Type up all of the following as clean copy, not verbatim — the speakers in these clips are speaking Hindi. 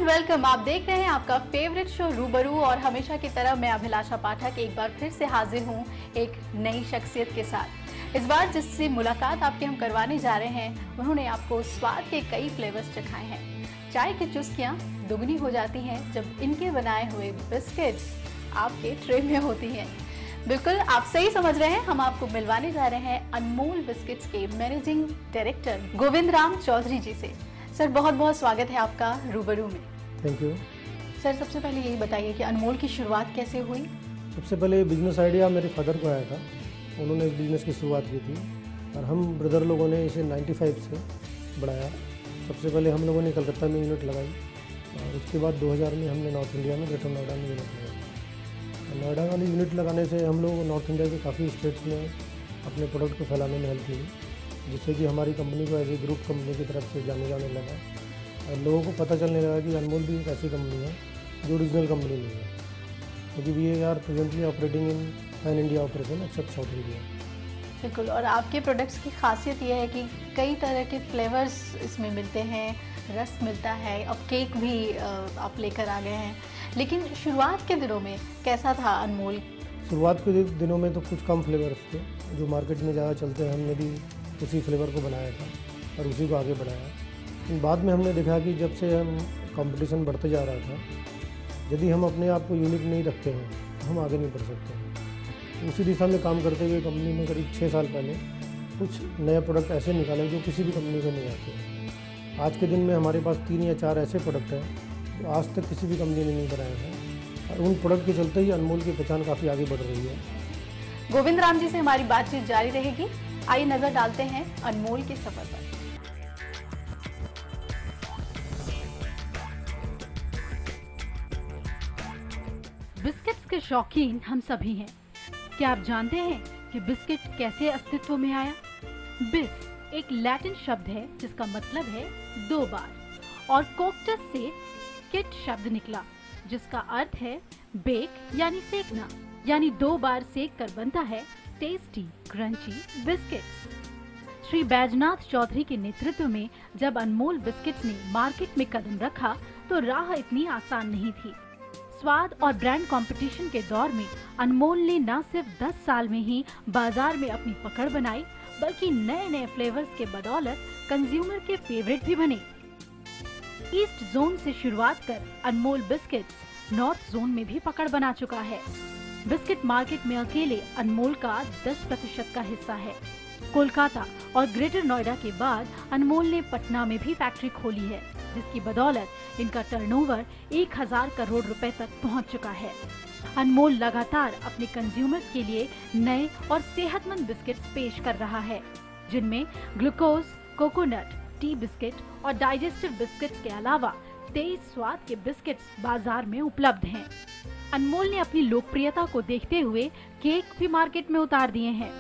वेलकम। आप देख रहे हैं आपका फेवरेट शो रूबरू और हमेशा की तरह मैं अभिलाषा पाठक एक बार फिर से हाजिर हूं एक नई शख्सियत के साथ। इस बार जिससे मुलाकात आपके हम करवाने जा रहे हैं उन्होंने आपको स्वाद के कई फ्लेवर्स चखाए हैं। चाय की चुस्कियां दुगनी हो जाती हैं जब इनके बनाए हुए बिस्किट्स आपके ट्रे में होती हैं। बिल्कुल आप सही समझ रहे हैं, हम आपको मिलवाने जा रहे हैं अनमोल बिस्किट्स के मैनेजिंग डायरेक्टर गोविंद राम चौधरी जी से। सर बहुत बहुत स्वागत है आपका रूबरू में। Thank you. सर सबसे पहले यही बताइए कि अनमोल की शुरुआत कैसे हुई? सबसे पहले बिजनेस आइडिया मेरे फादर को आया था, उन्होंने इस बिज़नेस की शुरुआत की थी और हम ब्रदर लोगों ने इसे 95 से बढ़ाया। सबसे पहले हम लोगों ने कलकत्ता में यूनिट लगाई और उसके बाद 2000 में हमने नॉर्थ इंडिया में ग्रेटर नोएडा में यूनिट लगाई। नोएडा वाली यूनिट लगाने से हम लोग नॉर्थ इंडिया के काफ़ी स्टेट्स में अपने प्रोडक्ट को फैलाने में हेल्प मिली, जिससे कि हमारी कंपनी को एज ए ग्रुप कंपनी की तरफ से जाने लगा और लोगों को पता चलने लगा कि अनमोल भी एक ऐसी कंपनी है जो ओरिजिनल कंपनी नहीं है, क्योंकि we are presently operating in pan India operation except south India. बिल्कुल, और आपके प्रोडक्ट्स की खासियत यह है कि कई तरह के फ्लेवर्स इसमें मिलते हैं, रस मिलता है, अब केक भी आप लेकर आ गए हैं। लेकिन शुरुआत के दिनों में कैसा था अनमोल? शुरुआत के दिनों में तो कुछ कम फ्लेवर्स थे जो मार्केट में ज़्यादा चलते हैं, हमने भी उसी फ्लेवर को बनाया था और उसी को आगे बढ़ाया। बाद में हमने देखा कि जब से हम कंपटीशन बढ़ते जा रहा था, यदि हम अपने आप को यूनिक नहीं रखते हैं तो हम आगे नहीं बढ़ सकते। उसी दिशा में काम करते हुए कंपनी ने करीब 6 साल पहले कुछ नए प्रोडक्ट ऐसे निकाले जो किसी भी कंपनी को नहीं आते। आज के दिन में हमारे पास 3 या 4 ऐसे प्रोडक्ट हैं जो आज तक किसी भी कंपनी ने नहीं बनाए हैं और उन प्रोडक्ट के चलते ही अनमोल की पहचान काफ़ी आगे बढ़ रही है। गोविंद राम जी से हमारी बातचीत जारी रहेगी। आइए नजर डालते हैं अनमोल के सफर पर। बिस्किट्स के शौकीन हम सभी हैं। क्या आप जानते हैं कि बिस्किट कैसे अस्तित्व में आया? बिस एक लैटिन शब्द है जिसका मतलब है 2 बार और कोक्टस से किट शब्द निकला जिसका अर्थ है बेक यानी सेकना, यानी 2 बार सेक कर बनता है tasty crunchy biscuits. Shri Baijnath Chaudhary के नेतृत्व में जब अनमोल बिस्किट्स ने मार्केट में कदम रखा तो राह इतनी आसान नहीं थी। स्वाद और ब्रांड कंपटीशन के दौर में अनमोल ने न सिर्फ 10 साल में ही बाजार में अपनी पकड़ बनाई, बल्कि नए नए फ्लेवर्स के बदौलत कंज्यूमर के फेवरेट भी बने। ईस्ट जोन से शुरुआत कर अनमोल बिस्किट्स नॉर्थ जोन में भी पकड़ बना चुका है। बिस्किट मार्केट में अकेले अनमोल का 10% का हिस्सा है। कोलकाता और ग्रेटर नोएडा के बाद अनमोल ने पटना में भी फैक्ट्री खोली है, जिसकी बदौलत इनका टर्नओवर 1000 करोड़ रुपए तक पहुंच चुका है। अनमोल लगातार अपने कंज्यूमर्स के लिए नए और सेहतमंद बिस्किट्स पेश कर रहा है, जिनमें ग्लूकोज, कोकोनट, टी बिस्किट और डाइजेस्टिव बिस्किट्स के अलावा 23 स्वाद के बिस्किट्स बाजार में उपलब्ध हैं। अनमोल ने अपनी लोकप्रियता को देखते हुए केक भी मार्केट में उतार दिए हैं।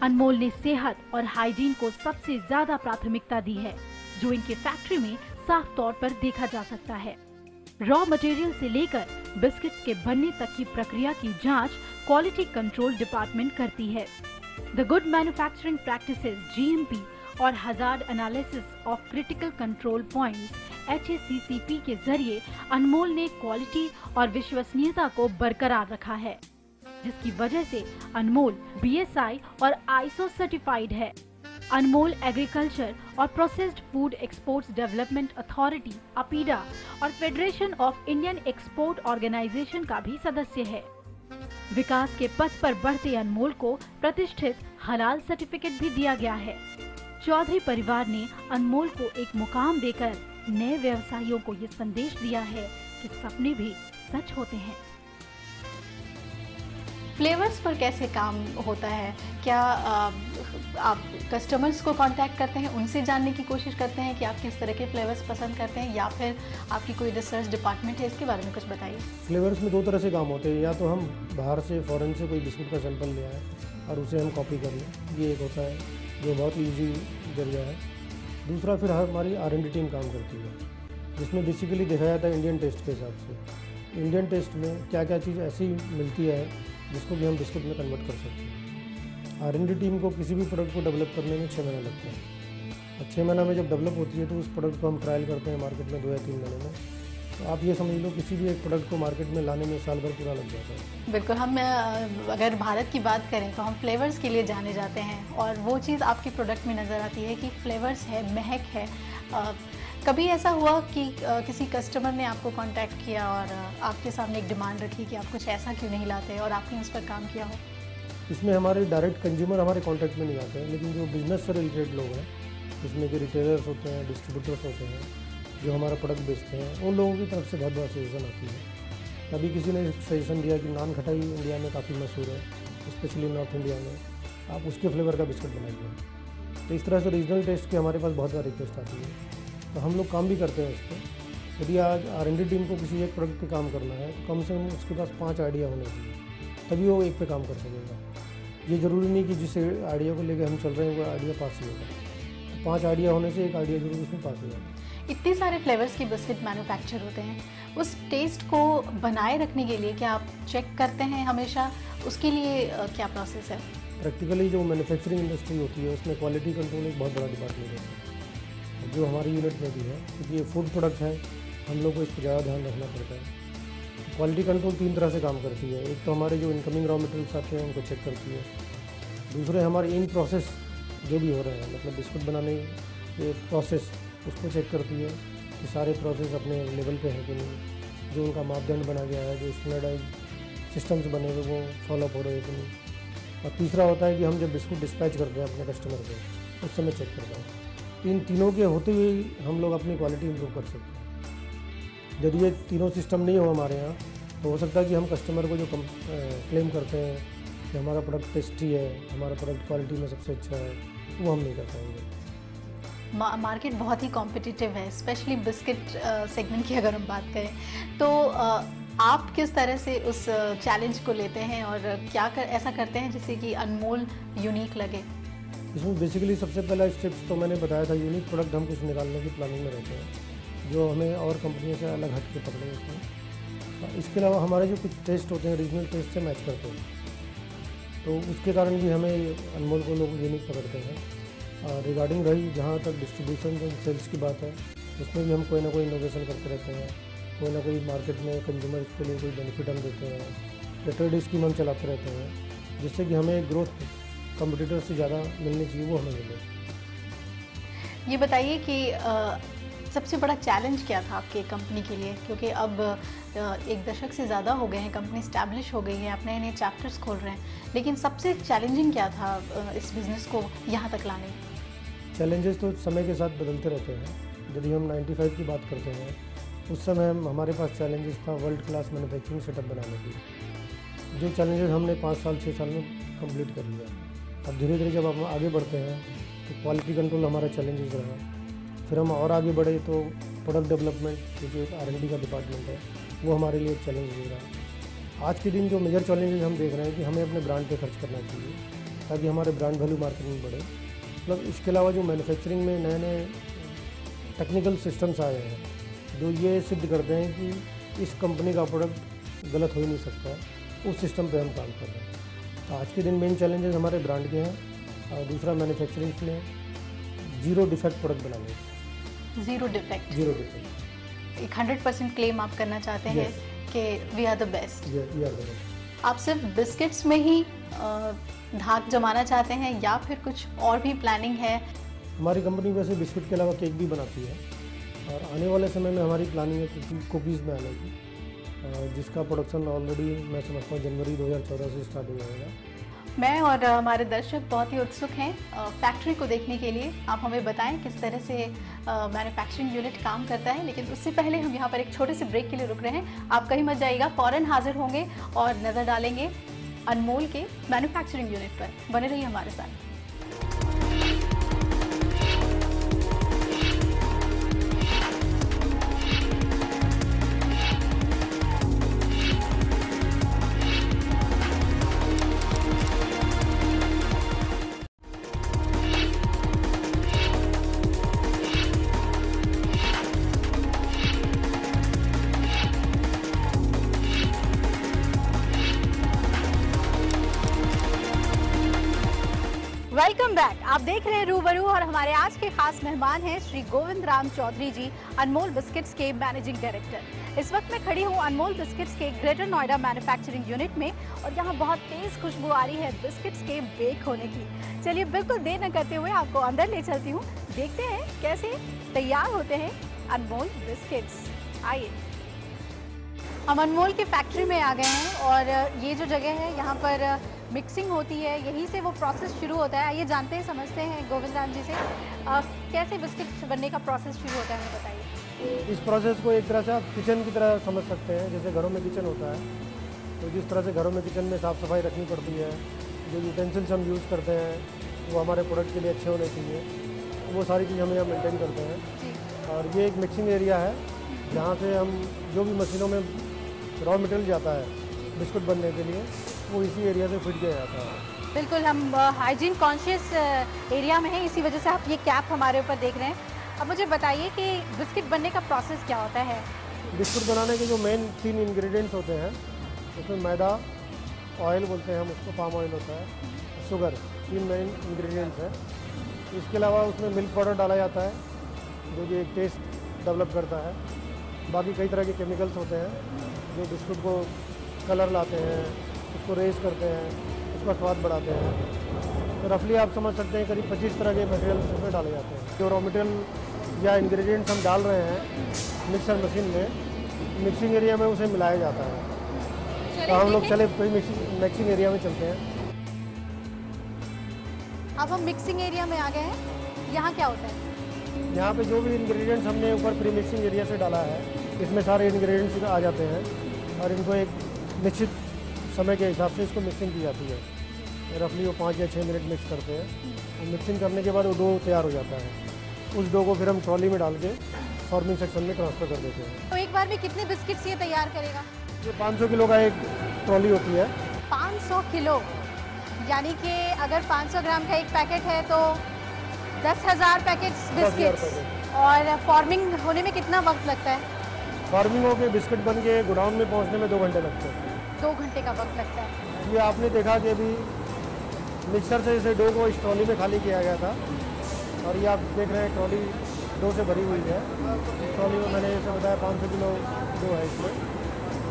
अनमोल ने सेहत और हाइजीन को सबसे ज्यादा प्राथमिकता दी है, जो इनके फैक्ट्री में साफ तौर पर देखा जा सकता है। रॉ मटेरियल से लेकर बिस्किट्स के बनने तक की प्रक्रिया की जांच क्वालिटी कंट्रोल डिपार्टमेंट करती है। The good manufacturing practices (GMP) और hazard analysis of critical control points (HACCP) के जरिए अनमोल ने क्वालिटी और विश्वसनीयता को बरकरार रखा है, जिसकी वजह से अनमोल BSI और ISO सर्टिफाइड है। अनमोल एग्रीकल्चर और processed food exports development authority (APIDA) और federation of Indian export organisation का भी सदस्य है। विकास के पथ पर बढ़ते अनमोल को प्रतिष्ठित हलाल सर्टिफिकेट भी दिया गया है। चौधरी परिवार ने अनमोल को एक मुकाम देकर नए व्यवसायियों को ये संदेश दिया है कि सपने भी सच होते हैं। फ्लेवर्स पर कैसे काम होता है? क्या आप कस्टमर्स को कांटेक्ट करते हैं, उनसे जानने की कोशिश करते हैं कि आप किस तरह के फ्लेवर्स पसंद करते हैं, या फिर आपकी कोई रिसर्च डिपार्टमेंट है? इसके बारे में कुछ बताइए। फ्लेवर्स में 2 तरह से काम होते हैं, या तो हम बाहर से फॉरेन से कोई बिस्कुट का सैंपल ले आए और उसे हम कॉपी कर लें, ये एक होता है जो बहुत ईजी जरिया है। दूसरा फिर हमारी R&D टीम काम करती है, जिसमें बेसिकली देखा जाता है इंडियन टेस्ट के हिसाब से। इंडियन टेस्ट में क्या क्या चीज़ ऐसी मिलती है जिसको भी हम बिस्कुट में कन्वर्ट कर सकते हैं। R&D टीम को किसी भी प्रोडक्ट को डेवलप करने में 6 महीने लगते हैं और 6 महीना में जब डेवलप होती है तो उस प्रोडक्ट को हम ट्रायल करते हैं मार्केट में 2 या 3 महीने में। तो आप ये समझ लो किसी भी एक प्रोडक्ट को मार्केट में लाने में साल भर पूरा लग जाता है। बिल्कुल, हम अगर भारत की बात करें तो हम फ्लेवर्स के लिए जाने जाते हैं और वो चीज़ आपके प्रोडक्ट में नज़र आती है कि फ्लेवर्स है, महक है। कभी ऐसा हुआ कि किसी कस्टमर ने आपको कांटेक्ट किया और आपके सामने एक डिमांड रखी कि आप कुछ ऐसा क्यों नहीं लाते और आपने उस पर काम किया हो? इसमें हमारे डायरेक्ट कंज्यूमर हमारे कॉन्टैक्ट में नहीं आते हैं, लेकिन जो बिज़नेस से रिलेटेड लोग हैं, जिसमें कि रिटेलर्स होते हैं, डिस्ट्रीब्यूटर्स होते हैं, जो हमारा प्रोडक्ट बेचते हैं, उन लोगों की तरफ से बहुत बड़ा सजेशन आती है। कभी किसी ने सजेशन दिया कि नान खटाई इंडिया में काफ़ी मशहूर है, स्पेशली नॉर्थ इंडिया में, आप उसके फ्लेवर का बिस्किट बनाइए। तो इस तरह से रीजनल टेस्ट की हमारे पास बहुत ज़्यादा रिक्वेस्ट आती है, तो हम लोग काम भी करते हैं इस पर। यदि आज R&D टीम को किसी एक प्रोडक्ट पे काम करना है तो कम से कम उसके पास 5 आइडिया होने चाहिए, तभी वो एक पे काम कर सकेगा। ये ज़रूरी नहीं कि जिस आइडिया को लेकर हम चल रहे हैं वो आइडिया पास ही होगा। तो 5 आइडिया होने से एक आइडिया जरूर उसमें पास हो जाएगा। इतने सारे फ्लेवर्स के बिस्किट मैन्युफैक्चर होते हैं, उस टेस्ट को बनाए रखने के लिए क्या आप चेक करते हैं हमेशा? उसके लिए क्या प्रोसेस है? प्रैक्टिकली जो मैन्युफैक्चरिंग इंडस्ट्री होती है उसमें क्वालिटी कंट्रोल एक बहुत बड़ा डिपार्टमेंट है, जो हमारी यूनिट में भी है, क्योंकि ये फूड प्रोडक्ट है, हम लोग को इस पर ज़्यादा ध्यान रखना पड़ता है। क्वालिटी कंट्रोल 3 तरह से काम करती है। एक तो हमारे जो इनकमिंग रॉ मटेरियल्स आते हैं उनको चेक करती है, दूसरे हमारे इन प्रोसेस जो भी हो रहे हैं, मतलब बिस्कुट बनाने के प्रोसेस, उसको चेक करती है कि सारे प्रोसेस अपने लेवल पे है कि नहीं, जो उनका मापदंड बना गया है, जो स्टैंडर्डाइज सिस्टम्स बने हुए वो फॉलो हो रहे हैं कि नहीं। और तीसरा होता है कि हम जब बिस्कुट डिस्पैच करते हैं अपने कस्टमर को, उस समय चेक करते हैं। इन तीनों के होते हुए हम लोग अपनी क्वालिटी इंप्रूव कर सकते हैं। यदि ये तीनों सिस्टम नहीं हो हमारे यहाँ तो हो सकता है कि हम कस्टमर को जो क्लेम करते हैं कि हमारा प्रोडक्ट टेस्टी है, हमारा प्रोडक्ट क्वालिटी में सबसे अच्छा है, वो हम नहीं कर पाएंगे। मार्केट बहुत ही कॉम्पिटिटिव है, स्पेशली बिस्किट सेगमेंट की अगर हम बात करें तो आप किस तरह से उस चैलेंज को लेते हैं और क्या ऐसा करते हैं जिससे कि अनमोल यूनिक लगे? इसमें बेसिकली सबसे पहला स्टेप्स तो मैंने बताया था, यूनिक प्रोडक्ट हम कुछ निकालने की प्लानिंग में रहते हैं जो हमें और कंपनियों से अलग हट के पकड़े होते हैं। इसके अलावा हमारे जो कुछ टेस्ट होते हैं रीजनल टेस्ट से मैच करते हैं, तो उसके कारण भी हमें अनमोल को लोग यूनिक पकड़ते हैं। रिगार्डिंग रही जहाँ तक डिस्ट्रीब्यूशन एंड सेल्स की बात है, उसमें भी हम कोई ना कोई इनोवेशन करते रहते हैं, कोई ना कोई मार्केट में कंज्यूमर के लिए कोई बेनिफिट हम देते हैं, या ट्रेड स्कीम हम चलाते रहते हैं, जिससे कि हमें ग्रोथ कंपटीटर से ज़्यादा मिलनी चाहिए, वो हमें मिले। ये बताइए कि सबसे बड़ा चैलेंज क्या था आपके कंपनी के लिए, क्योंकि अब 1 दशक से ज़्यादा हो गए हैं, कंपनी स्टैब्लिश हो गई है, आप नए नए चैप्टर्स खोल रहे हैं, लेकिन सबसे चैलेंजिंग क्या था इस बिज़नेस को यहाँ तक लाने? चैलेंजेस तो समय के साथ बदलते रहते हैं। यदि हम 95 की बात करते हैं, उस समय हमारे पास चैलेंजेस था वर्ल्ड क्लास मैन्युफैक्चरिंग सेटअप बनाने की, जो चैलेंजेस हमने 5 साल 6 साल में कंप्लीट कर लिया। अब धीरे धीरे जब हम आगे बढ़ते हैं तो क्वालिटी कंट्रोल हमारा चैलेंजेस रहा, फिर हम और आगे बढ़े तो प्रोडक्ट डेवलपमेंट जो एक R&D का डिपार्टमेंट है वो हमारे लिए एक चैलेंज दे रहा। आज के दिन जो मेजर चैलेंजेस हम देख रहे हैं कि हमें अपने ब्रांड पे खर्च करना चाहिए ताकि हमारे ब्रांड वैल्यू मार्केट में बढ़े। मतलब इसके अलावा जो मैन्युफैक्चरिंग में नए नए टेक्निकल सिस्टम्स आए हैं जो ये सिद्ध करते हैं कि इस कंपनी का प्रोडक्ट गलत हो ही नहीं सकता, उस सिस्टम पे हम काम कर रहे हैं। तो आज के दिन मेन चैलेंजेस हमारे ब्रांड के हैं, और दूसरा मैन्युफैक्चरिंग में 0 डिफेक्ट प्रोडक्ट बनाने। 0 डिफेक्ट? 0 डिफेक्ट। एक 100% क्लेम आप करना चाहते हैं कि वी आर द बेस्ट। आप सिर्फ बिस्किट्स में ही धाक जमाना चाहते हैं या फिर कुछ और भी प्लानिंग है? हमारी कंपनी वैसे बिस्किट के अलावा केक भी बनाती है, और आने वाले समय में हमारी प्लानिंग है कुकीज़ में आने की, जिसका प्रोडक्शन ऑलरेडी मैं समझता हूँ जनवरी 2014 से स्टार्ट हो जाएगा। मैं और हमारे दर्शक बहुत ही उत्सुक हैं फैक्ट्री को देखने के लिए। आप हमें बताएं किस तरह से मैन्युफैक्चरिंग यूनिट काम करता है, लेकिन उससे पहले हम यहाँ पर एक छोटे से ब्रेक के लिए रुक रहे हैं। आप कहीं मत जाइएगा, फ़ौरन हाजिर होंगे और नज़र डालेंगे अनमोल के मैन्युफैक्चरिंग यूनिट पर। बने रहिए हमारे साथ। बैक। आप देख रहे हैं रूबरू और हमारे आज के खास मेहमान हैं श्री गोविंद राम चौधरी जी, अनमोल बिस्किट्स के मैनेजिंग डायरेक्टर। इस वक्त मैं खड़ी हूँ अनमोल बिस्किट्स के ग्रेटर नोएडा मैन्युफैक्चरिंग यूनिट में और यहाँ बहुत तेज खुशबू आ रही है बिस्किट्स के बेक होने की। चलिए बिल्कुल देर न करते हुए आपको अंदर ले चलती हूँ, देखते हैं कैसे तैयार होते हैं अनमोल बिस्किट्स। आइए, हम अनमोल की फैक्ट्री में आ गए हैं और ये जो जगह है यहाँ पर मिक्सिंग होती है, यहीं से वो प्रोसेस शुरू होता है। आइए जानते हैं, समझते हैं गोविंद राम जी से कैसे बिस्किट बनने का प्रोसेस शुरू होता है, हमें बताइए। इस प्रोसेस को एक तरह से आप किचन की तरह समझ सकते हैं। जैसे घरों में किचन होता है, तो जिस तरह से घरों में किचन में साफ़ सफाई रखनी पड़ती है, जो यूटेंसिल्स हम यूज़ करते हैं वो हमारे प्रोडक्ट के लिए अच्छे होने चाहिए, वो सारी चीज़ हम यहाँ मेंटेन करते हैं। और ये एक मिक्सिंग एरिया है जहाँ से हम जो भी मशीनों में रॉ मटेरियल जाता है बिस्कुट बनने के लिए, वो इसी एरिया से फिट किया जाता है। बिल्कुल, हम हाइजीन कॉन्शियस एरिया में हैं, इसी वजह से आप ये कैप हमारे ऊपर देख रहे हैं। अब मुझे बताइए कि बिस्किट बनने का प्रोसेस क्या होता है। बिस्कुट बनाने के जो मेन 3 इंग्रेडिएंट्स होते हैं, उसमें मैदा, ऑयल बोलते हैं हम उसको, पाम ऑयल होता है, शुगर, 3 मेन इंग्रेडिएंट्स हैं। इसके अलावा उसमें मिल्क पाउडर डाला जाता है जो कि एक टेस्ट डेवलप करता है। बाकी कई तरह के केमिकल्स होते हैं जो बिस्कुट को कलर लाते हैं, उसको रेस करते हैं, उसका स्वाद बढ़ाते हैं। तो रफली आप समझ सकते हैं करीब 25 तरह के मटेरियल्स उसमें डाले जाते हैं। जो रॉ मटेरियल या इंग्रेडिएंट्स हम डाल रहे हैं मिक्सर मशीन में, मिक्सिंग एरिया में उसे मिलाया जाता है। तो हम लोग चले कोई मिक्सिंग एरिया में चलते हैं। अब हम मिक्सिंग एरिया में आ गए हैं, यहाँ क्या होता है? यहाँ पे जो भी इंग्रेडिएंट्स हमने ऊपर प्री मिक्सिंग एरिया से डाला है, इसमें सारे इंग्रेडिएंट्स आ जाते हैं और इनको एक निश्चित समय के हिसाब से इसको मिक्सिंग की जाती है। रफली वो 5 या 6 मिनट मिक्स करते हैं और मिक्सिंग करने के बाद वो डो तैयार हो जाता है। उस डो को फिर हम ट्रॉली में डाल के फॉर्मिंग सेक्शन में ट्रांसफ़र कर देते हैं। तो एक बार में कितने बिस्किट्स ये तैयार करेगा? ये 500 किलो का एक ट्रॉली होती है। 500 किलो, यानी कि अगर 500 ग्राम का एक पैकेट है तो 10,000 पैकेट्स बिस्किट्स। और फॉर्मिंग होने में कितना वक्त लगता है? फॉर्मिंग होकर बिस्किट बन के गोडाउन में पहुंचने में 2 घंटे लगते हैं। 2 घंटे का वक्त लगता है। ये आपने देखा कि अभी मिक्सर से इसे डो को इस ट्रॉली में खाली किया गया था और ये आप देख रहे हैं ट्रॉली डो से भरी हुई है। इस ट्रॉली में मैंने जैसे बताया 500 किलो डो है इसमें।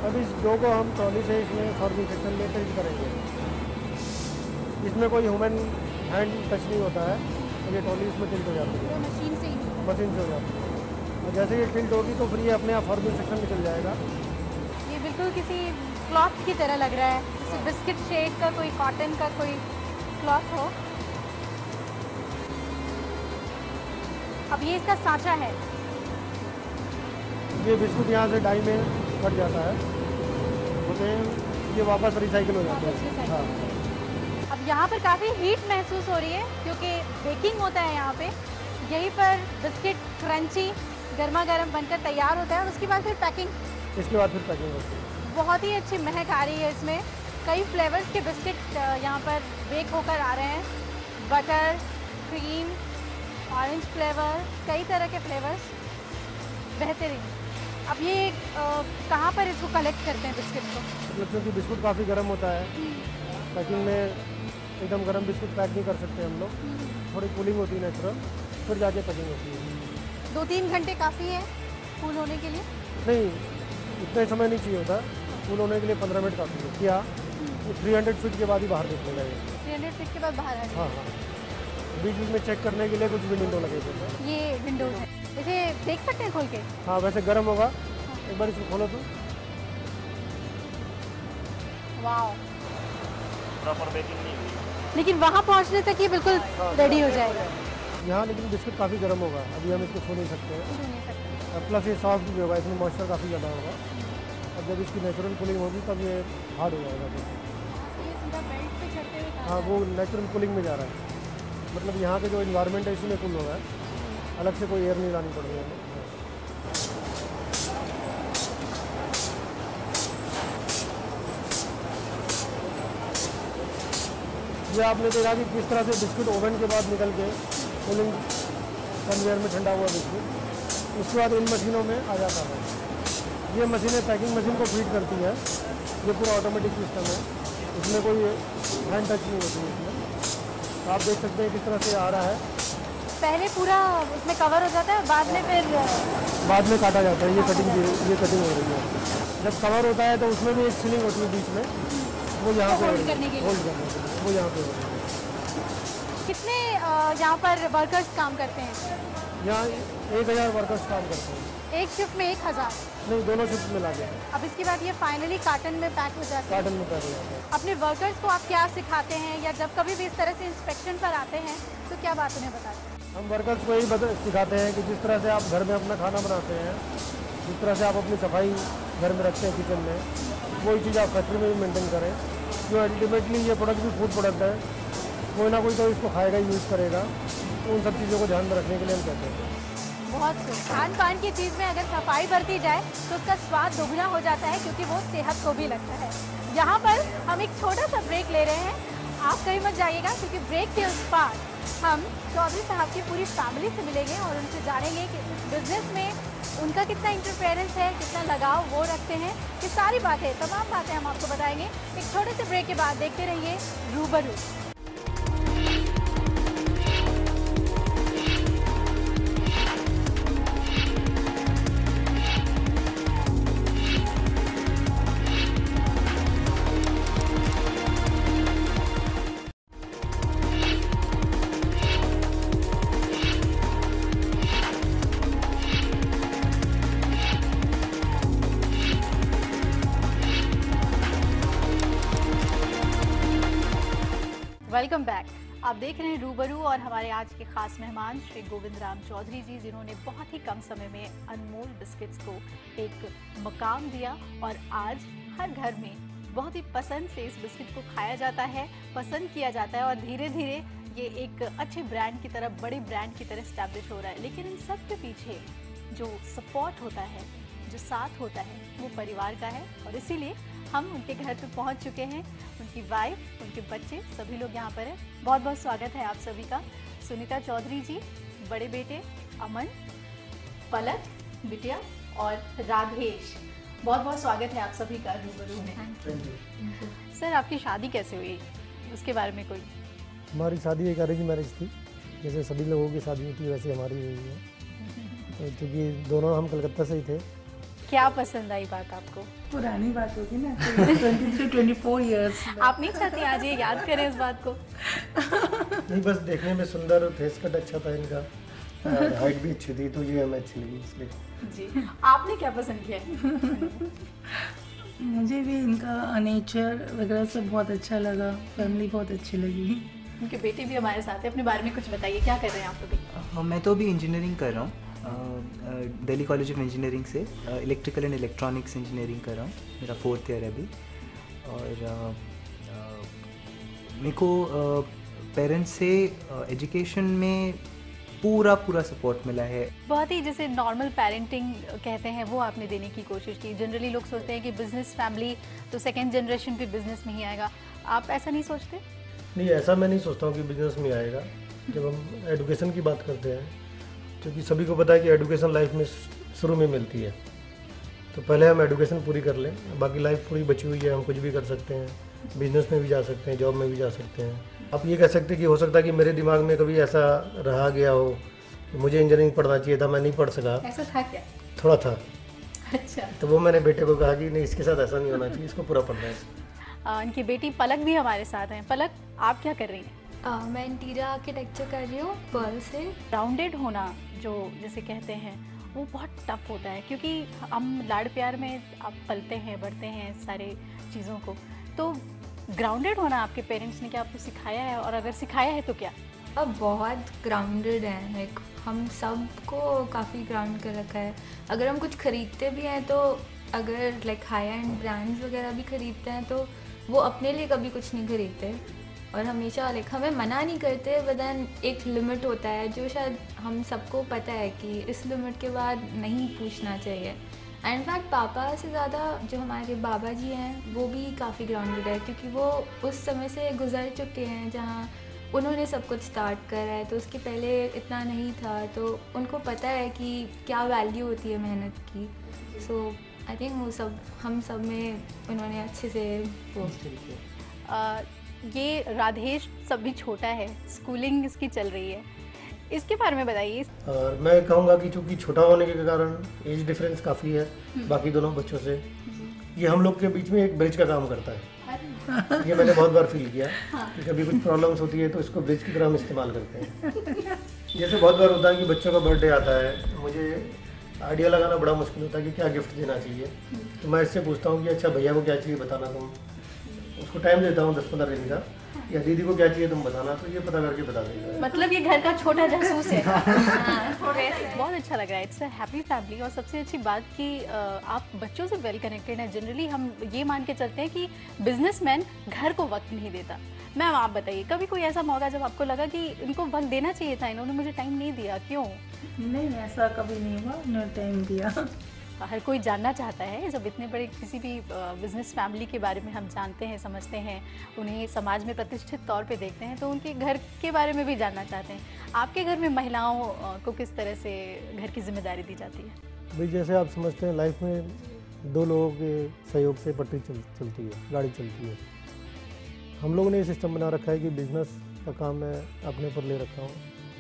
अब इस डो को हम ट्रॉली से इसमें फॉर्मिंग सेक्शन में टिल्ट करेंगे। इसमें कोई ह्यूमन हैंड टच नहीं होता है, तो ये ट्रॉली इसमें टिल्ट हो जाती है, मशीन से हो जाती है। और जैसे ये टिल्ट होगी तो फिर ये अपने आप फॉर्मिंग सेक्शन में चल जाएगा। ये बिल्कुल किसी क्लॉथ की तरह लग रहा है, जैसे बिस्किट शेड का कोई कॉटन का कोई क्लॉथ हो। अब ये इसका सांचा है। ये बिस्कुट यहाँ से डाई में कट जाता है, होते हैं, ये वापस रिसाइकिल हो जाते हैं। हाँ। अब यहाँ पर काफ़ी हीट महसूस हो रही है क्योंकि बेकिंग होता है यहाँ पे। यहीं पर बिस्किट क्रंची गर्मा गर्म बनकर तैयार होता है और उसके बाद फिर पैकिंग। इसके बाद फिर पैकिंग होती है। बहुत ही अच्छी महक आ रही है इसमें। कई फ्लेवर्स के बिस्किट यहाँ पर बेक होकर आ रहे हैं। बटर, क्रीम, ऑरेंज फ्लेवर, कई तरह के फ्लेवर्स, बेहतरीन। अब ये कहाँ पर इसको कलेक्ट करते हैं बिस्किट को? मतलब क्योंकि बिस्कुट काफ़ी गर्म होता है, पैकिंग में एकदम गर्म बिस्कुट पैक नहीं कर सकते हम लोग, थोड़ी कूलिंग होती है नेचुरल, फिर जाके पैकिंग होती है। 2-3 घंटे काफ़ी है फूल होने के लिए? नहीं, इतना समय नहीं चाहिए होता फूल होने के लिए, 15 मिनट काफ़ी है। क्या 300 फीट के बाद ही बाहर निकलेगा ये। 300 फीट के बाद बाहर आएगा? हाँ हाँ, बीच बीच में चेक करने के लिए कुछ विंडो लगे थे। ये विंडोज है, इसे देख सकते हैं खोल के? हाँ, वैसे गर्म होगा। एक बार इसको खोलो तो। वाओ, प्रॉपर बेकिंग नहीं हुई, लेकिन वहाँ पहुँचने तक ये बिल्कुल रेडी हो जाएगा। यहाँ लेकिन बिस्कुट काफ़ी गर्म होगा, अभी हम इसको छू नहीं सकते हैं। और प्लस ये सॉफ्ट भी होगा, इसमें मॉइस्चर काफ़ी ज़्यादा होगा और जब इसकी नेचुरल कूलिंग होगी तब ये हार्ड हो जाएगा। ये सीधा बेल्ट पे चढ़ते हुए हाँ, वो नेचुरल कूलिंग में जा रहा है, मतलब यहाँ के जो इन्वायरमेंट है इसी में कूल हो रहा है, अलग से कोई एयर नहीं लानी पड़ रही है। ये आपने देखा कि किस तरह से बिस्कुट ओवन के बाद निकल के कूलिंग कन्वेयर में ठंडा हुआ बिस्कुट उसके बाद इन मशीनों में आ जाता है। ये मशीनें पैकिंग मशीन को फीड करती है। ये पूरा ऑटोमेटिक सिस्टम है, इसमें कोई हैंड टच नहीं होती है इसमें। आप देख सकते हैं किस तरह से आ रहा है। पहले पूरा उसमें कवर हो जाता है, बाद में फिर बाद में काटा जाता है। ये कटिंग हो रही है। जब कवर होता है तो उसमें भी एक सीलिंग होती है बीच में, वो यहाँ पे होल्ड करने के लिए। वो यहाँ पे हो रही है। कितने यहाँ पर वर्कर्स काम करते हैं? यहाँ 1000 वर्कर्स काम करते हैं। एक शिफ्ट में 1000? नहीं, दोनों शिफ्ट मिला के। अब इसके बाद ये फाइनली कार्टन में पैक हो जाता है। कार्टन में पैक हो जाता है। अपने वर्कर्स को आप क्या सिखाते हैं, या जब कभी भी इस तरह से इंस्पेक्शन पर आते हैं तो क्या बात उन्हें बताते हैं? हम वर्कर्स को यही सिखाते हैं कि जिस तरह से आप घर में अपना खाना बनाते हैं, जिस तरह से आप अपनी सफाई घर में रखते हैं किचन में, वही चीज़ आप फैक्ट्री में भी मेंटेन करें। जो अल्टीमेटली ये प्रोडक्ट भी फूड प्रोडक्ट है, कोई ना कोई तो इसको खाएगा, यूज़ करेगा। तो उन सब चीज़ों को ध्यान में रखने के लिए हम कहते हैं। बहुत खान पान की चीज़ में अगर सफाई बरती जाए तो उसका स्वाद दोगुना हो जाता है, क्योंकि वो सेहत को भी लगता है। यहाँ पर हम एक छोटा सा ब्रेक ले रहे हैं, आप कहीं मत जाइएगा, क्योंकि ब्रेक के उस पार हम चौधरी साहब की पूरी फैमिली से मिलेंगे और उनसे जानेंगे कि इस बिज़नेस में उनका कितना इंटरफेरेंस है, कितना लगाव वो रखते हैं। ये सारी बातें, तमाम बातें हम आपको बताएंगे एक छोटे से ब्रेक के बाद। देखते रहिए रूबरू। Welcome back. आप देख रहे हैं रूबरू और हमारे आज के खास मेहमान श्री गोविंद राम चौधरी जी, जिन्होंने बहुत ही कम समय में अनमोल बिस्किट्स को एक मकाम दिया और आज हर घर में बहुत ही पसंद से इस बिस्किट को खाया जाता है, पसंद किया जाता है और धीरे धीरे ये एक अच्छे ब्रांड की तरफ, बड़े ब्रांड की तरह स्टैब्लिश हो रहा है। लेकिन इन सब के पीछे जो सपोर्ट होता है, जो साथ होता है, वो परिवार का है और इसीलिए हम उनके घर पे पहुंच चुके हैं। उनकी वाइफ, उनके बच्चे, सभी लोग यहाँ पर हैं। बहुत बहुत स्वागत है आप सभी का। सुनीता चौधरी जी, बड़े बेटे अमन, पलक बिटिया और राधेश, बहुत बहुत स्वागत है आप सभी का रूबरू में। सर, आपकी शादी कैसे हुई, उसके बारे में कोई? हमारी शादी एक अरेंज मैरिज थी, जैसे सभी लोगों की शादी होती है वैसे हमारी हुई है। तो चूँकि दोनों हम कलकत्ता से ही थे। क्या पसंद आई बात आपको? पुरानी बात होगी ना, 23-24 इयर्स। आप नहीं चाहती आज ये याद करें इस बात को? नहीं, बस देखने में सुंदर, फेस कट अच्छा था इनका, हाइट भी अच्छी थी, तो ये हमें अच्छी लगी इसलिए। जी, आपने क्या पसंद किया? मुझे भी इनका नेचर वगैरह सब बहुत अच्छा लगा, फैमिली बहुत अच्छी लगी। उनके बेटे भी हमारे साथ हैं, अपने बारे में कुछ बताइए, क्या कर रहे हैं आप लोग? मैं तो अभी इंजीनियरिंग कर रहा हूँ, दिल्ली कॉलेज ऑफ इंजीनियरिंग से इलेक्ट्रिकल एंड इलेक्ट्रॉनिक्स इंजीनियरिंग कर रहा हूँ। मेरा 4th ईयर है अभी। और मेरे को पेरेंट्स से एजुकेशन में पूरा सपोर्ट मिला है। बहुत ही जैसे नॉर्मल पेरेंटिंग कहते हैं वो आपने देने की कोशिश की। जनरली लोग सोचते हैं कि बिजनेस फैमिली तो सेकेंड जनरेशन भी बिजनेस में ही आएगा, आप ऐसा नहीं सोचते? नहीं, ऐसा मैं नहीं सोचता हूँ कि बिजनेस में आएगा। जब हम एडुकेशन की बात करते हैं, क्योंकि सभी को पता है कि एडुकेशन लाइफ में शुरू में मिलती है, तो पहले हम एडुकेशन पूरी कर लें, बाकी लाइफ पूरी बची हुई है, हम कुछ भी कर सकते हैं, बिजनेस में भी जा सकते हैं, जॉब में भी जा सकते हैं। आप ये कह सकते हैं कि हो सकता है कि मेरे दिमाग में कभी ऐसा रहा गया हो कि मुझे इंजीनियरिंग पढ़ना चाहिए था, मैं नहीं पढ़ सका। ऐसा था क्या? थोड़ा था। अच्छा। तो वो मैंने बेटे को कहा कि नहीं, इसके साथ ऐसा नहीं होना चाहिए, इसको पूरा पढ़ना है। इनकी बेटी पलक भी हमारे साथ हैं। पलक, आप क्या कर रही हैं? मैं इंटीरियर आर्किटेक्चर कर रही हूँ पर्ल से। ग्राउंडेड होना जो जिसे कहते हैं वो बहुत टफ होता है, क्योंकि हम लाड़ प्यार में आप पलते हैं, बढ़ते हैं सारे चीज़ों को। तो ग्राउंडेड होना आपके पेरेंट्स ने क्या आपको सिखाया है, और अगर सिखाया है तो क्या? अब बहुत ग्राउंडेड है, लाइक हम सब को काफ़ी ग्राउंड कर रखा है। अगर हम कुछ ख़रीदते भी हैं तो अगर लाइक हाई एंड ब्रांड्स वगैरह भी ख़रीदते हैं तो वो अपने लिए कभी कुछ नहीं खरीदते, और हमेशा लाइक हमें मना नहीं करते, बट देन एक लिमिट होता है जो शायद हम सबको पता है कि इस लिमिट के बाद नहीं पूछना चाहिए। एंड इनफैक्ट पापा से ज़्यादा जो हमारे बाबा जी हैं वो भी काफ़ी ग्राउंडेड है, क्योंकि वो उस समय से गुजर चुके हैं जहाँ उन्होंने सब कुछ स्टार्ट करा है, तो उसके पहले इतना नहीं था, तो उनको पता है कि क्या वैल्यू होती है मेहनत की। सो आई थिंक वो सब हम सब में उन्होंने अच्छे से वो ये राधेश सब भी छोटा है, स्कूलिंग इसकी चल रही है, इसके बारे में बताइए। और मैं कहूँगा कि चूँकि छोटा होने के कारण एज डिफरेंस काफ़ी है बाकी दोनों बच्चों से, ये हम लोग के बीच में एक ब्रिज का काम करता है। ये मैंने बहुत बार फील किया कि कभी कुछ प्रॉब्लम्स होती है तो इसको ब्रिज की तरह हम इस्तेमाल करते हैं। जैसे बहुत बार होता है कि बच्चों का बर्थडे आता है तो मुझे आइडिया लगाना बड़ा मुश्किल होता है कि क्या गिफ्ट देना चाहिए, तो मैं इससे पूछता हूँ कि अच्छा भैया को क्या चाहिए बताना तुम, उसको टाइम देता हूँ 10-15 दिन का, या दीदी को क्या चाहिए तुम बताना, तो ये पता करके बता देगा। मतलब ये घर का छोटा जासूस है। बहुत अच्छा लग रहा है, इट्स अ हैप्पी फैमिली। और सबसे अच्छी बात कि आप बच्चों से वेल कनेक्टेड हैं। जनरली हम ये मान के चलते हैं कि बिजनेसमैन घर को वक्त नहीं देता। मैम आप बताइए, कभी कोई ऐसा मौका जब आपको लगा कि इनको वक्त देना चाहिए था, इन्होंने मुझे टाइम नहीं दिया, क्यों? नहीं, ऐसा कभी नहीं हुआ, उन्होंने टाइम दिया। हर कोई जानना चाहता है, जब इतने बड़े किसी भी बिजनेस फैमिली के बारे में हम जानते हैं, समझते हैं, उन्हें समाज में प्रतिष्ठित तौर पे देखते हैं, तो उनके घर के बारे में भी जानना चाहते हैं। आपके घर में महिलाओं को किस तरह से घर की जिम्मेदारी दी जाती है? भाई जैसे आप समझते हैं लाइफ में 2 लोगों के सहयोग से पटरी चलती है, गाड़ी चलती है। हम लोगों ने ये सिस्टम बना रखा है कि बिजनेस का काम मैं अपने ऊपर ले रखा हूँ,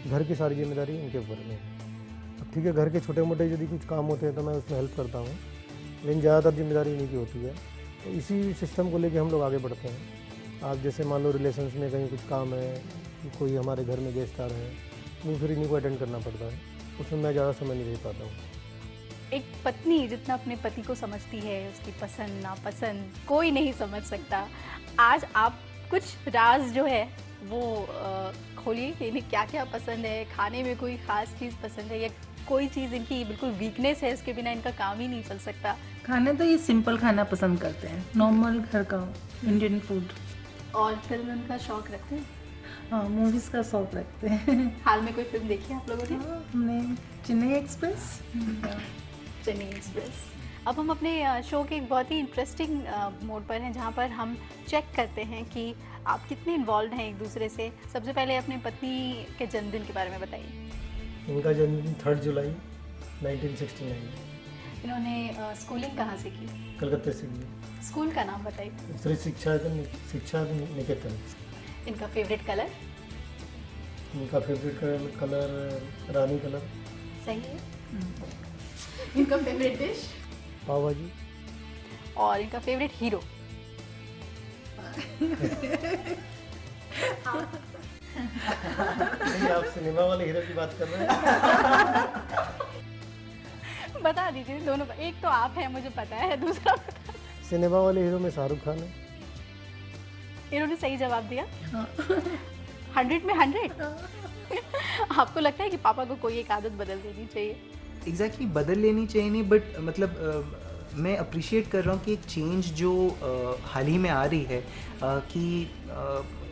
घर की सारी जिम्मेदारी इनके ऊपर में। अब ठीक है, घर के छोटे मोटे यदि कुछ काम होते हैं तो मैं उसमें हेल्प करता हूँ, लेकिन ज़्यादातर जिम्मेदारी इन्हीं की होती है। तो इसी सिस्टम को लेके हम लोग आगे बढ़ते हैं। आप जैसे मान लो रिलेशंस में कहीं कुछ काम है, कोई हमारे घर में गेस्ट आ रहे हैं, तो फिर इन्हीं को अटेंड करना पड़ता है, उसमें मैं ज़्यादा समय नहीं दे पाता हूँ। एक पत्नी जितना अपने पति को समझती है, उसकी पसंद नापसंद कोई नहीं समझ सकता। आज आप कुछ राज जो है वो खोलिए कि इन्हें क्या क्या पसंद है, खाने में कोई ख़ास चीज़ पसंद है या कोई चीज़ इनकी बिल्कुल वीकनेस है, उसके बिना इनका काम ही नहीं चल सकता। खाने तो ये सिंपल खाना पसंद करते हैं, नॉर्मल घर का इंडियन फूड। और फिल्म का शौक रखते हैं? हाँ, मूवीज़ का शौक रखते हैं। हाल में कोई फिल्म देखी है आप लोगों ने? हाँ, हमने चेन्नई एक्सप्रेस। चेन्नई एक्सप्रेस। अब हम अपने शो के एक बहुत ही इंटरेस्टिंग मोड पर हैं, जहाँ पर हम चेक करते हैं कि आप कितने इन्वॉल्व हैं एक दूसरे से। सबसे पहले अपने पत्नी के जन्मदिन के बारे में बताइए। इनका जन्मदिन 3 जुलाई 1969। इन्होंने स्कूलिंग कहाँ से की? कलकत्ते से की। स्कूल का नाम बताइए। श्री शिक्षा निकेतन। इनका फेवरेट कलर? इनका फेवरेट कलर रानी कलर। सही है। इनका फेवरेट डिश? पाव भाजी। और इनका फेवरेट हीरो? नहीं, आप सिनेमा वाले हीरो की बात कर रहे हैं? बता दीजिए दोनों। एक तो आप हैं मुझे पता है, दूसरा बता। सिनेमा वाले हीरो में शाहरुख खान है। इन्होंने सही जवाब दिया। 100 में 100। आपको लगता है कि पापा को कोई एक आदत बदल देनी चाहिए? एग्जैक्टली बदल लेनी चाहिए नहीं, बट मतलब मैं अप्रिशिएट कर रहा हूँ कि एक चेंज जो हाल ही में आ रही है कि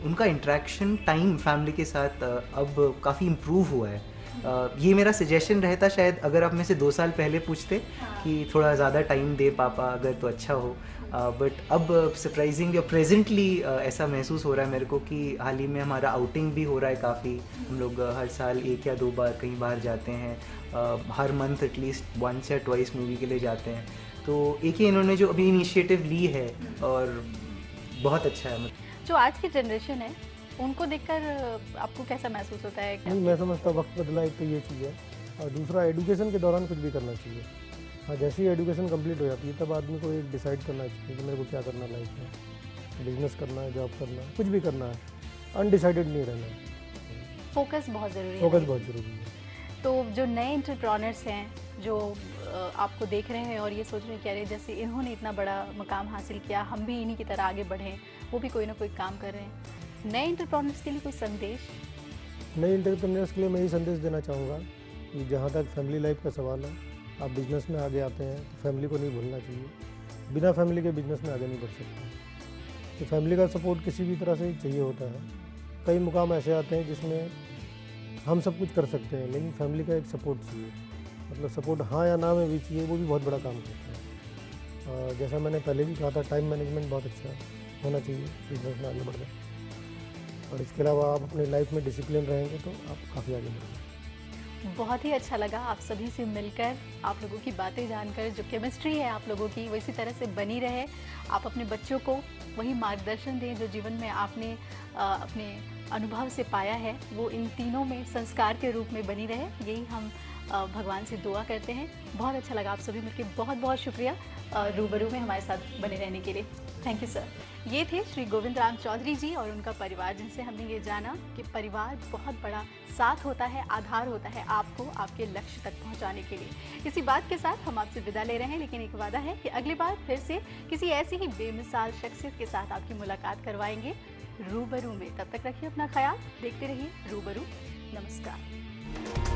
उनका इंटरेक्शन टाइम फैमिली के साथ अब काफ़ी इम्प्रूव हुआ है। ये मेरा सजेशन रहता शायद अगर आप में से 2 साल पहले पूछते कि थोड़ा ज़्यादा टाइम दे पापा अगर तो अच्छा हो, बट अब सरप्राइजिंगली और प्रेजेंटली ऐसा महसूस हो रहा है मेरे को कि हाल ही में हमारा आउटिंग भी हो रहा है काफ़ी। हम लोग हर साल 1 या 2 बार कहीं बाहर जाते हैं, हर मंथ एटलीस्ट 1 या 2 मूवी के लिए जाते हैं। तो एक ही इन्होंने जो अभी इनिशिएटिव ली है और बहुत अच्छा है। जो आज की जनरेशन है उनको देखकर आपको कैसा महसूस होता है? नहीं, मैं समझता हूँ वक्त बदला, एक तो ये चीज़ है, और दूसरा एजुकेशन के दौरान कुछ भी करना चाहिए। हाँ, जैसे ही एजुकेशन कंप्लीट हो जाती है तब आदमी को एक डिसाइड करना चाहिए कि मेरे को क्या करना लाइफ में, बिजनेस करना है, जॉब करना है, कुछ भी करना है, अनडिसाइडेड नहीं रहना है। फोकस बहुत ज़रूरी है। फोकस बहुत ज़रूरी है। तो जो नए एंटरप्रेन्योर्स हैं जो आपको देख रहे हैं और ये सोच रहे हैं कि अरे जैसे इन्होंने इतना बड़ा मकाम हासिल किया, हम भी इन्हीं की तरह आगे बढ़ें, वो भी कोई ना कोई काम कर रहे हैं, नए एंटरप्रेन्योर्स के लिए कोई संदेश? नए एंटरप्रेन्योर्स के लिए मैं यही संदेश देना चाहूँगा कि जहाँ तक फैमिली लाइफ का सवाल है, आप बिजनेस में आगे आते हैं तो फैमिली को नहीं भूलना चाहिए। बिना फैमिली के बिजनेस में आगे नहीं बढ़ सकते। तो फैमिली का सपोर्ट किसी भी तरह से चाहिए होता है। कई मुकाम ऐसे आते हैं जिसमें हम सब कुछ कर सकते हैं, लेकिन फैमिली का एक सपोर्ट चाहिए। मतलब सपोर्ट हाँ या ना में भी चाहिए, वो भी बहुत बड़ा काम करता है। और जैसा मैंने पहले भी कहा था, टाइम मैनेजमेंट बहुत अच्छा होना चाहिए बिजनेस में आगे बढ़ने। और इसके अलावा आप अपनी लाइफ में डिसिप्लिन रहेंगे तो आप काफ़ी आगे बढ़ेंगे। बहुत ही अच्छा लगा आप सभी से मिलकर, आप लोगों की बातें जानकर। जो केमिस्ट्री है आप लोगों की वो इसी तरह से बनी रहे। आप अपने बच्चों को वही मार्गदर्शन दें जो जीवन में आपने अपने अनुभव से पाया है, वो इन तीनों में संस्कार के रूप में बनी रहे। यही हम भगवान से दुआ करते हैं। बहुत अच्छा लगा आप सभी मिलकर, बहुत बहुत शुक्रिया रूबरू में हमारे साथ बने रहने के लिए। Thank you sir. ये थे श्री गोविंद राम चौधरी जी और उनका परिवार, जिनसे हमने ये जाना कि परिवार बहुत बड़ा साथ होता है, आधार होता है आपको आपके लक्ष्य तक पहुंचाने के लिए। इसी बात के साथ हम आपसे विदा ले रहे हैं, लेकिन एक वादा है कि अगली बार फिर से किसी ऐसी ही बेमिसाल शख्सियत के साथ आपकी मुलाकात करवाएंगे रूबरू में। तब तक रखिए अपना ख्याल, देखते रहिए रूबरू। नमस्कार।